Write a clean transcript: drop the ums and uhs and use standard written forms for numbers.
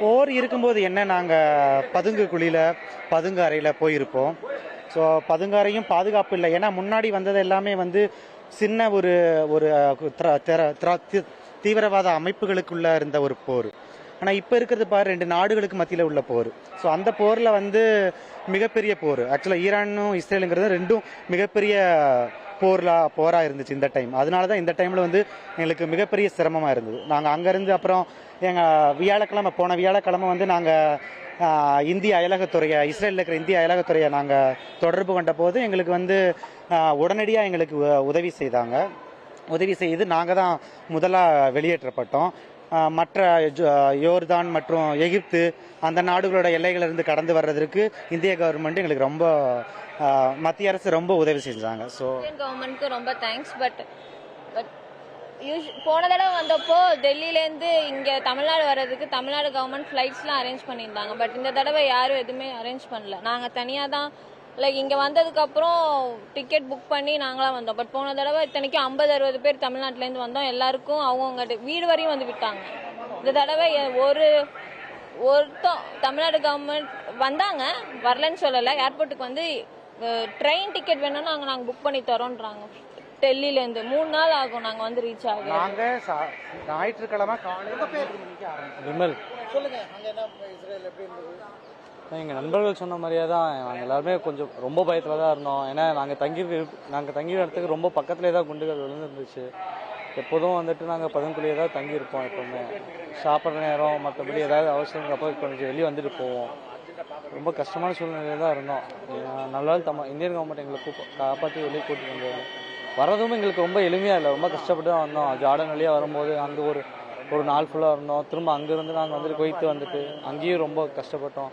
போர் இருக்கும்போது என்ன நாங்கள் பதுங்கு குழியில் பதுங்கு அறையில் போயிருப்போம். ஸோ பதுங்கு அறையும் பாதுகாப்பு இல்லை. ஏன்னா முன்னாடி வந்தது எல்லாமே வந்து சின்ன ஒரு ஒரு தீவிரவாத அமைப்புகளுக்குள்ள இருந்த ஒரு போர். ஆனால் இப்போ இருக்கிறது பாரு 2 நாடுகளுக்கு மத்தியில் உள்ள போர். ஸோ அந்த போரில் வந்து மிகப்பெரிய போர். ஆக்சுவலாக ஈரானும் இஸ்ரேலுங்கிறது ரெண்டும் மிகப்பெரிய போராக இருந்துச்சு இந்த டைம். அதனால தான் இந்த டைமில் வந்து எங்களுக்கு மிகப்பெரிய சிரமமாக இருந்தது. நாங்கள் அங்கேருந்து அப்புறம் போன வியாழக்கிழமை வந்து நாங்கள் இந்திய அயலகத்துறையை, இஸ்ரேலில் இருக்கிற இந்திய அயலகத்துறையை நாங்கள் தொடர்பு கொண்ட போது எங்களுக்கு வந்து உடனடியாக எங்களுக்கு உதவி செய்தாங்க. உதவி செய்து நாங்கள் தான் முதலாக வெளியேற்றப்பட்டோம். மற்ற யோர்தான் மற்றும் எகிப்து அந்த நாடுகளோட எல்லைகளிலிருந்து கடந்து வர்றதுக்கு இந்திய கவர்மெண்ட் எங்களுக்கு ரொம்ப மத்திய அரசு ரொம்ப உதவி செஞ்சாங்க. ஸோ கவர்மெண்ட்க்கு ரொம்ப தேங்க்ஸ். பட் போன தடவை வந்தப்போ டெல்லியிலேருந்து இங்கே தமிழ்நாடு வர்றதுக்கு தமிழ்நாடு கவர்மெண்ட் ஃப்ளைட்ஸ்லாம் அரேஞ்ச் பண்ணியிருந்தாங்க. பட் இந்த தடவை யாரும் எதுவுமே அரேஞ்ச் பண்ணல. நாங்கள் தனியாக தான் லைக் இங்கே வந்ததுக்கப்புறம் டிக்கெட் புக் பண்ணி நாங்களாம் வந்தோம். பட் போன தடவை இத்தனைக்கும் 50-60 பேர் தமிழ்நாட்டிலேருந்து வந்தோம். எல்லாருக்கும் அவங்கவுங்க வீடு வரையும் வந்து விட்டாங்க. இந்த தடவை ஒருத்தம் தமிழ்நாடு கவர்மெண்ட் வந்தாங்க, வரலன்னு சொல்லலை. ஏர்போர்ட்டுக்கு வந்து ட்ரெயின் டிக்கெட் வேணும்னா நாங்கள் புக் பண்ணி தரோன்றாங்க. டெல்லியிலேருந்து 3 நாள் ஆகும் நாங்கள் வந்து ரீச் ஆகும். நாங்கள் ஞாயிற்றுக்கிழமை காலையில் விமல் சொல்லுங்க, அங்க என்ன இஸ்ரேல் எப்படி இருந்தது? எங்கள் நண்பர்கள் சொன்ன மாதிரியே தான் நாங்கள் எல்லாருமே கொஞ்சம் ரொம்ப பயத்தில் தான் இருந்தோம். ஏன்னா நாங்கள் தங்கிற இடத்துக்கு ரொம்ப பக்கத்துலேயே தான் குண்டுகள் விழுந்துருந்துச்சு. எப்போதும் வந்துட்டு நாங்கள் பதங்குள்ளேயே தான் தங்கியிருப்போம். எப்போவுமே சாப்பிட்ற நேரம் மற்றபடி ஏதாவது அவசரங்கிறப்போ கொஞ்சம் வெளியே வந்துட்டு போவோம். ரொம்ப கஷ்டமான சூழ்நிலையில் தான் இருந்தோம். நல்ல இந்தியன் கவர்மெண்ட் எங்களை காப்பாற்றி வெளியே கூட்டிட்டு வந்தது. வரதும் எங்களுக்கு ரொம்ப எளிமையாக இல்லை, ரொம்ப கஷ்டப்பட்டு தான் வந்தோம். ஜார்டன் வழியாக வரும்போது அங்கே ஒரு நாள் ஃபுல்லாக இருந்தோம். திரும்ப அங்கேருந்து நாங்கள் வந்துட்டு குவைத்து வந்துட்டு அங்கேயும் ரொம்ப கஷ்டப்பட்டோம்.